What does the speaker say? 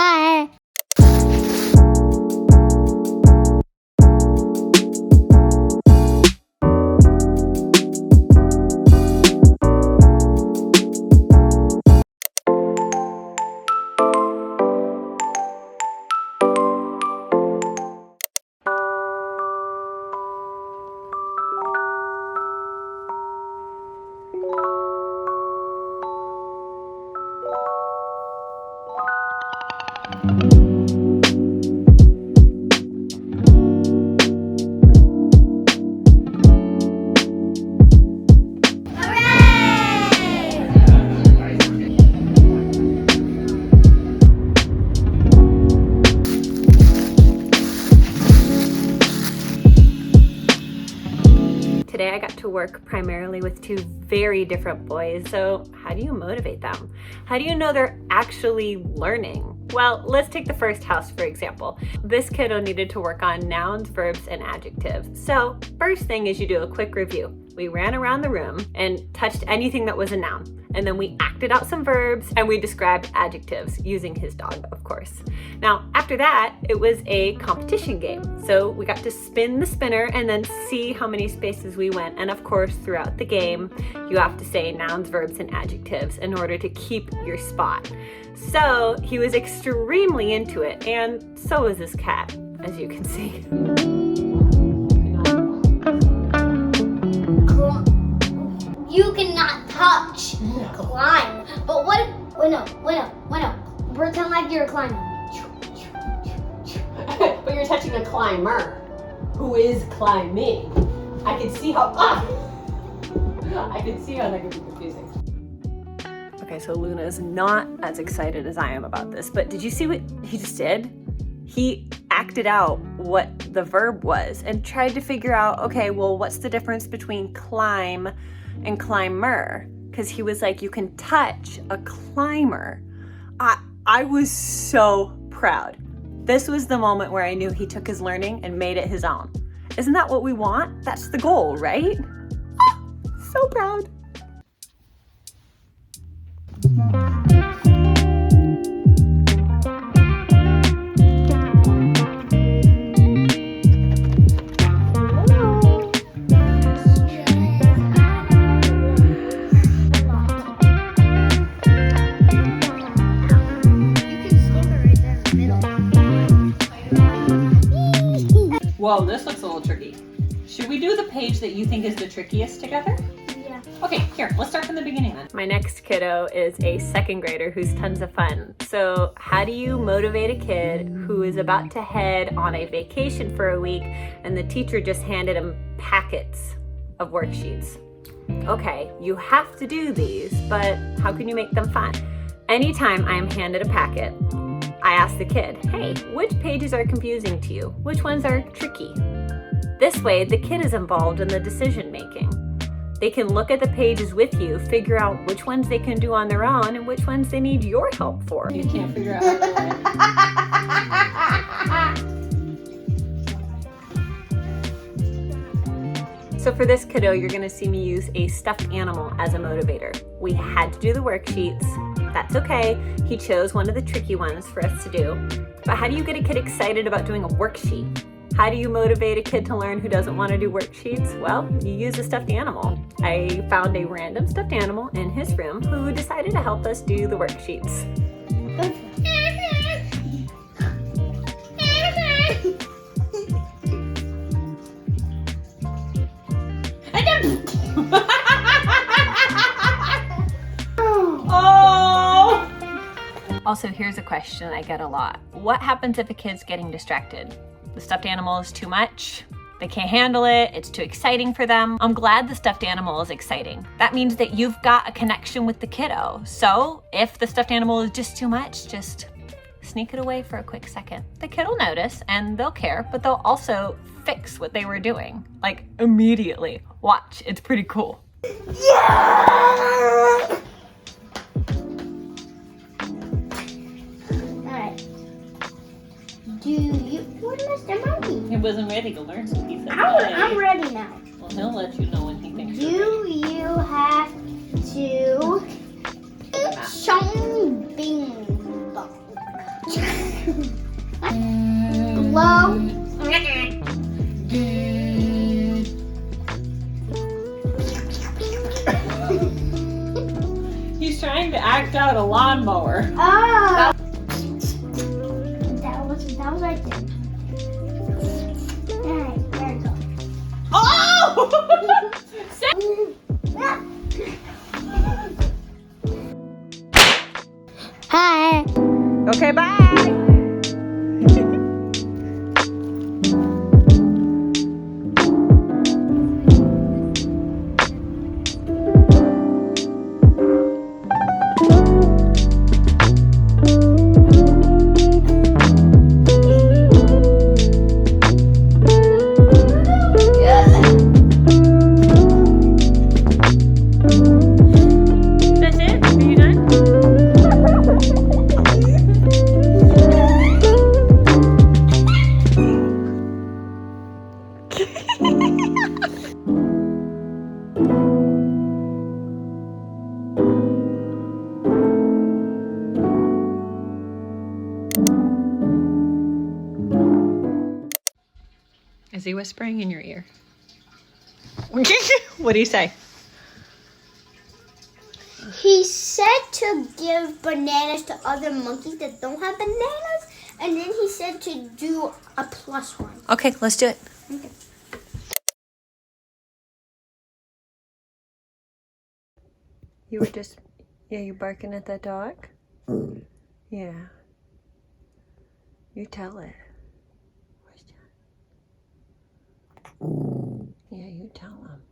Bye. Today I got to work primarily with two very different boys, so how do you motivate them? How do you know they're actually learning? Well, let's take the first house for example. This kiddo needed to work on nouns, verbs, and adjectives. So first thing is you do a quick review. We ran around the room and touched anything that was a noun. And then we acted out some verbs and we described adjectives using his dog, of course. Now, after that, it was a competition game. So we got to spin the spinner and then see how many spaces we went. And of course, throughout the game, you have to say nouns, verbs, and adjectives in order to keep your spot. So he was extremely into it, and so was his cat, as you can see. You cannot touch, climb. But what if, wait no. Pretend like you're climbing. But you're touching a climber who is climbing. I can see how, I can see how that could be confusing. Okay, so Luna is not as excited as I am about this, but did you see what he just did? He acted out what the verb was and tried to figure out, okay, well, what's the difference between climb and climber? Because he was like, you can touch a climber. I was so proud. This was the moment where I knew he took his learning and made it his own. Isn't that what we want? That's the goal, right? So proud. Whoa, this looks a little tricky. Should we do the page that you think is the trickiest together? Yeah. Okay, here, let's start from the beginning then. My next kiddo is a second grader who's tons of fun. So how do you motivate a kid who is about to head on a vacation for a week and the teacher just handed him packets of worksheets? Okay, you have to do these, but how can you make them fun? Anytime I'm handed a packet, I ask the kid, hey, which pages are confusing to you? Which ones are tricky? This way, the kid is involved in the decision making. They can look at the pages with you, figure out which ones they can do on their own and which ones they need your help for. You can't figure out how to do it. So for this kiddo, you're gonna see me use a stuffed animal as a motivator. We had to do the worksheets. That's okay. He chose one of the tricky ones for us to do. But how do you get a kid excited about doing a worksheet? How do you motivate a kid to learn who doesn't want to do worksheets? Well, you use a stuffed animal. I found a random stuffed animal in his room who decided to help us do the worksheets. Also, here's a question I get a lot. What happens if a kid's getting distracted? The stuffed animal is too much? They can't handle it, it's too exciting for them. I'm glad the stuffed animal is exciting. That means that you've got a connection with the kiddo. So if the stuffed animal is just too much, just sneak it away for a quick second. The kid will notice and they'll care, but they'll also fix what they were doing, like immediately. Watch, it's pretty cool. Yeah! Alright. Do you want Mr. Monkey? He wasn't ready to learn, so he said, I'm ready now. Well, he'll let you know when he thinks Do you're ready. you have to Chong Bing Bong? Low. He's trying to act out a lawnmower. Oh. That was right there. Alright, there we go. Oh! Hi. Okay, bye. That's it? Are you done? Is he whispering in your ear? What do you say? He said to give bananas to other monkeys that don't have bananas, and then he said to do a plus one. Okay, let's do it. Okay. You were just, you barking at that dog? Yeah. You tell it. Where's John? Yeah, you tell him.